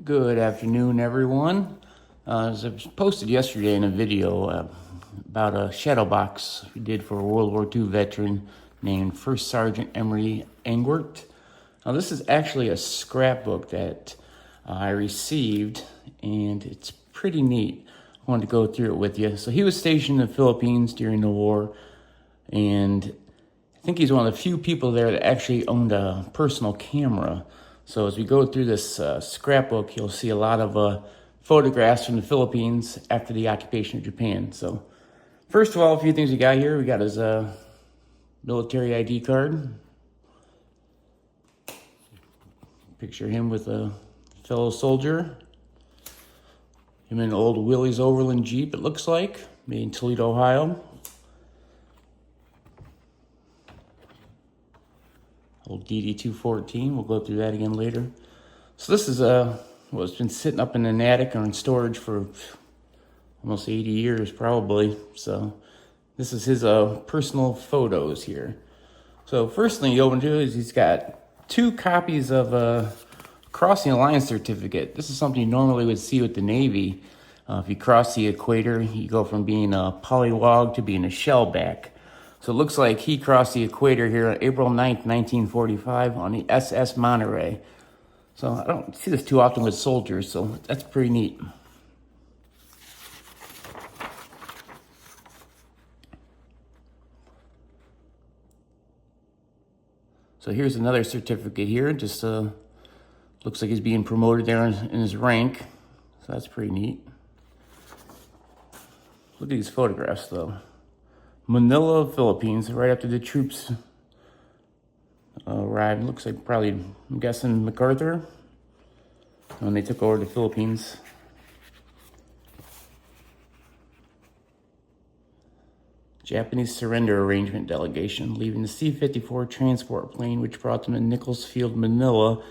Good afternoon, everyone. As I posted yesterday in a video about a shadow box we did for a World War II veteran named First Sergeant Emery Engwert. Now, this is actually a scrapbook that I received, and it's pretty neat. I wanted to go through it with you. So he was stationed in the Philippines during the war, and I think he's one of the few people there that actually owned a personal camera. So as we go through this scrapbook, you'll see a lot of photographs from the Philippines after the occupation of Japan. So first of all, a few things we got here. We got his military ID card. Picture him with a fellow soldier. Him in an old Willys Overland Jeep, it looks like, made in Toledo, Ohio. Old WW2 we'll go through that again later. So this is well, it's been sitting up in an attic or in storage for almost 80 years probably. So this is his personal photos here. So first thing you open to is he's got 2 copies of crossing the line certificate. This is something you normally would see with the Navy. If you cross the equator, you go from being a polywog to being a shellback. So it looks like he crossed the equator here on April 9th, 1945 on the SS Monterey. So I don't see this too often with soldiers, so that's pretty neat. So here's another certificate here. Just looks like he's being promoted there in his rank. So that's pretty neat. Look at these photographs though. Manila, Philippines, right after the troops arrived. Looks like probably, I'm guessing, MacArthur, when they took over the Philippines. Japanese surrender arrangement delegation leaving the C-54 transport plane, which brought them to Nichols Field, Manila.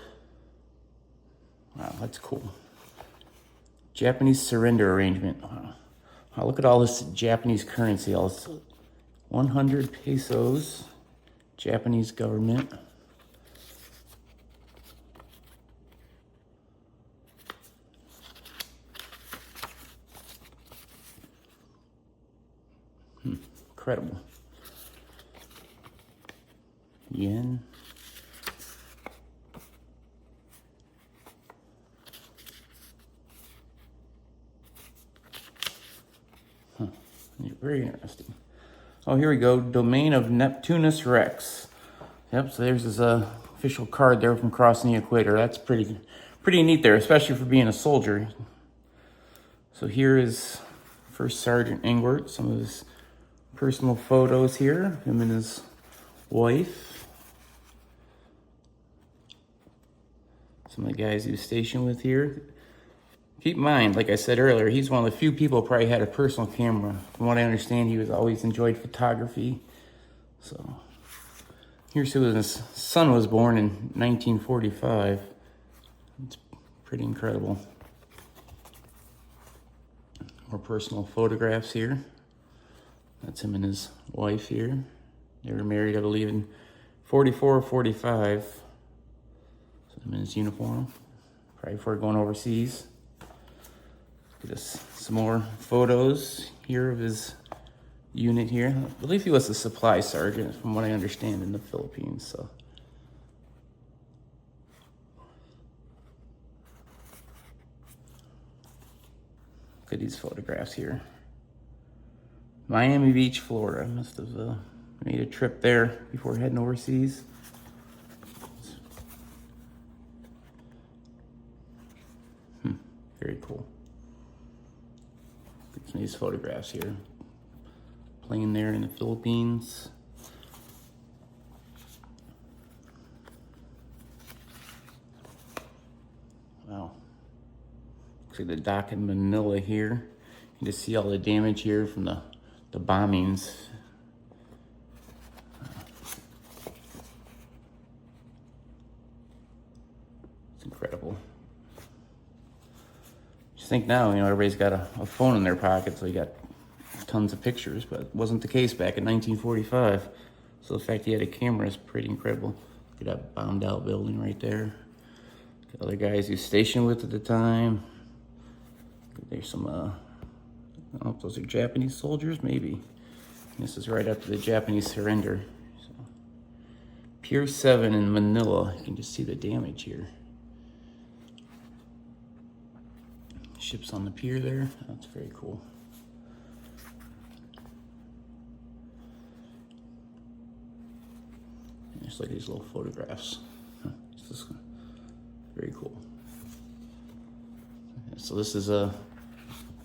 Wow, that's cool. Japanese surrender arrangement. Wow. Wow, look at all this Japanese currency, all this 100 pesos, Japanese government. Incredible. Yen. Very interesting. Oh, here we go. Domain of Neptunus Rex. Yep, so there's his official card there from crossing the equator. That's pretty neat there, especially for being a soldier. So here is First Sergeant Engwert, some of his personal photos here, him and his wife. Some of the guys he was stationed with here. Keep in mind, like I said earlier, he's one of the few people who probably had a personal camera. From what I understand, he was always enjoyed photography. So here's when his son was born in 1945. It's pretty incredible. More personal photographs here. That's him and his wife here. They were married, I believe, in 44 or 45. So him in his uniform, probably before going overseas. Get us some more photos here of his unit here. I believe he was a supply sergeant, from what I understand, in the Philippines. So look at these photographs here. Miami Beach, Florida. Must have made a trip there before heading overseas. Very cool. Some of these photographs here. Playing there in the Philippines. Wow. Looks like the dock in Manila here. You can just see all the damage here from the bombings. It's incredible. Just think now, everybody's got a phone in their pocket, so you got tons of pictures, but it wasn't the case back in 1945. So the fact he had a camera is pretty incredible. Look at that bombed out building right there. Got other guys he was stationed with at the time. There's some, I don't know if those are Japanese soldiers, maybe. This is right after the Japanese surrender. So, Pier 7 in Manila. You can just see the damage here. Ships on the pier there. That's very cool. And just like these little photographs. It's just very cool. So this is a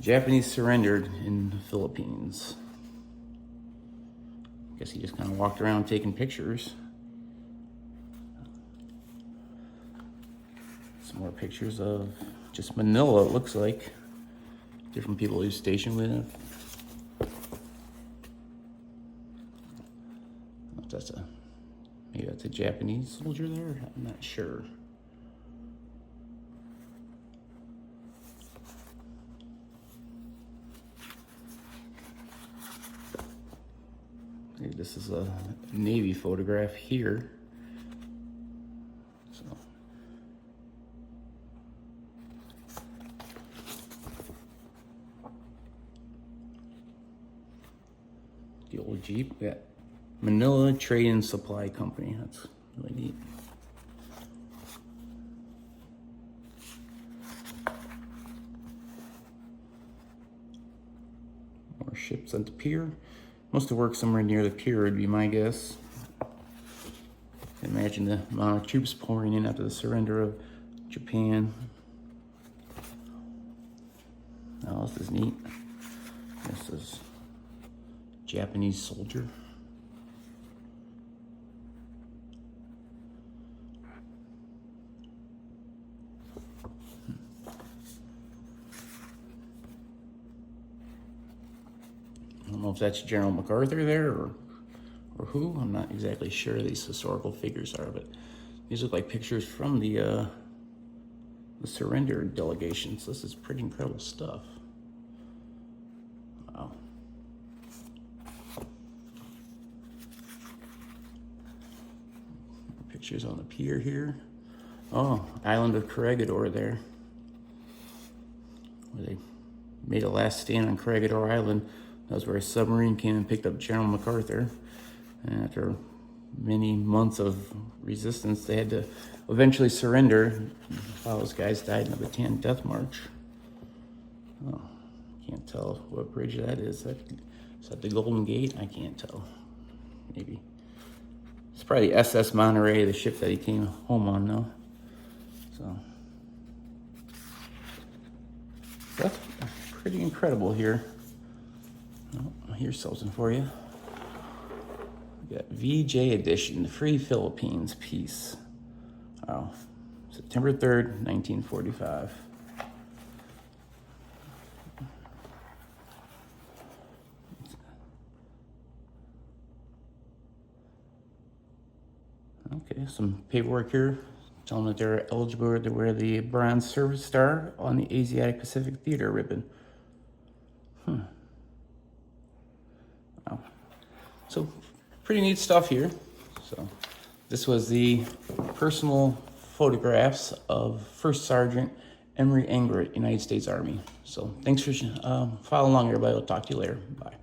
Japanese surrendered in the Philippines. I guess he just kind of walked around taking pictures. Some more pictures of just Manila, it looks like. Different people he's stationed with. Maybe that's a Japanese soldier there? I'm not sure. Maybe this is a Navy photograph here. So. The old Jeep. We got Manila Trade and Supply Company. That's really neat. More ships at the pier. Must have worked somewhere near the pier, would be my guess. Imagine the amount of troops pouring in after the surrender of Japan. Oh, this is neat. This is Japanese soldier. I don't know if that's General MacArthur there or who. I'm not exactly sure these historical figures are, but these look like pictures from the surrender delegations. This is pretty incredible stuff. Wow. Pictures on the pier here. Oh, island of Corregidor there, where they made a last stand on Corregidor Island. That was where a submarine came and picked up General MacArthur. And after many months of resistance, they had to eventually surrender. All those guys died in the Bataan Death March. Oh, can't tell what bridge that is. Is that the Golden Gate? I can't tell. Maybe. It's probably SS Monterey, the ship that he came home on, though. So that's pretty incredible here. Oh, here's something for you. We got VJ edition, the Free Philippines piece. Wow. September 3rd, 1945. Okay, some paperwork here telling them that they're eligible to wear the Bronze Service Star on the Asiatic Pacific Theater ribbon. Wow. So, pretty neat stuff here. So, this was the personal photographs of First Sergeant Emery Engwert, United States Army. So, thanks for following along, everybody. I'll talk to you later. Bye.